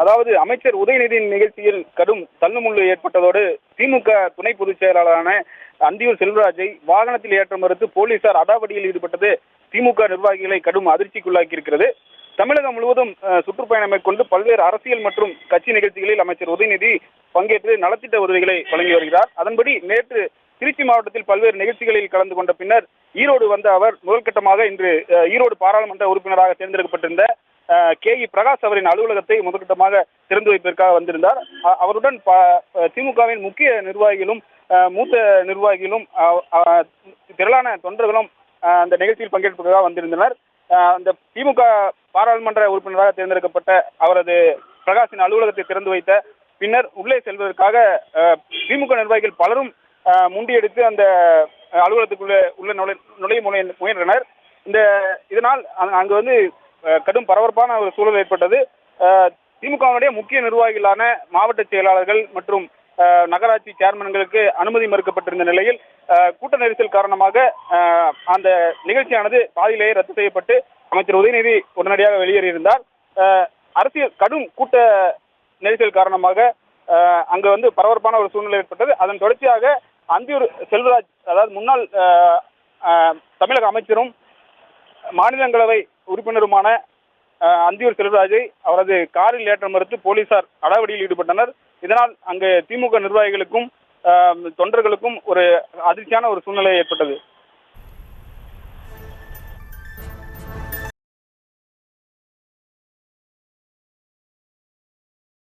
அதாவது அமைச்சர் உதயநிதியின் நிகழ்ச்சியில் கடும் தள்ளுமுள்ளு ஏற்பட்டதோடு திமுக துணை பொதுச் செயலாளரான அந்தியூர் செல்வராஜை வாகனத்தில் ஏற்ற மறுத்து போலீசார் அடாவடியில் ஈடுபட்டது திமுக நிர்வாகிகளை கடும் அதிர்ச்சிக்குள்ளாக்கி இருக்கிறது. தமிழகம் முழுவதும் சுற்றுப்பயணம் மேற்கொண்டு பல்வேறு அரசியல் மற்றும் கட்சி நிகழ்ச்சிகளில் அமைச்சர் உதயநிதி பங்கேற்று நலத்திட்ட உதவிகளை வழங்கி வருகிறார். அதன்படி நேற்று திருச்சி மாவட்டத்தில் பல்வேறு நிகழ்ச்சிகளில் கலந்து கொண்ட பின்னர் ஈரோடு வந்த அவர் முதல்கட்டமாக இன்று ஈரோடு பாராளுமன்ற உறுப்பினராக தேர்ந்தெடுக்கப்பட்டிருந்த KE பிரகாஷ் அவரின் அலுவலகத்தை முதற்கட்டமாக திறந்து வைப்பதற்காக வந்திருந்தார். அவருடன் திமுகவின் முக்கிய நிர்வாகிகளும் மூத்த நிர்வாகிகளும் திரளான தொண்டர்களும் அந்த நிகழ்ச்சியில் பங்கேற்பதற்காக வந்திருந்தனர். அந்த திமுக பாராளுமன்ற உறுப்பினராக தேர்ந்தெடுக்கப்பட்ட அவரது பிரகாஷின் அலுவலகத்தை திறந்து வைத்த பின்னர் உள்ளே செல்வதற்காக திமுக நிர்வாகிகள் பலரும் முண்டியெடுத்து அந்த அலுவலகத்துக்குள்ள நுழைய முயன்றனர். இதனால் அங்கு வந்து கடும் பரபரப்பான ஒரு சூழல் ஏற்பட்டது. திமுகவுடைய முக்கிய நிர்வாகிகளான மாவட்ட செயலாளர்கள் மற்றும் நகராட்சி சேர்மன்களுக்கு அனுமதி மறுக்கப்பட்டிருந்த நிலையில் கூட்ட நெரிசல் காரணமாக அந்த நிகழ்ச்சியானது பாதியிலேயே ரத்து செய்யப்பட்டு அமைச்சர் உதயநிதி உடனடியாக வெளியேறியிருந்தார். அரசியல் கடும் கூட்ட நெரிசல் காரணமாக அங்கு வந்து பரபரப்பான ஒரு சூழ்நிலை ஏற்பட்டது. அதன் தொடர்ச்சியாக அந்தியூர் செல்வராஜ், அதாவது முன்னாள் தமிழக அமைச்சரும் மாநிலங்களவை உறுப்பினருமான அந்தியூர் செல்வராஜை அவரது காரில் ஏற்ற மறுத்து போலீசார் அடாவடியில் ஈடுபட்டனர். இதனால் அங்கு திமுக நிர்வாகிகளுக்கும் தொண்டர்களுக்கும் ஒரு அதிர்ச்சியான ஒரு சூழ்நிலை ஏற்பட்டது.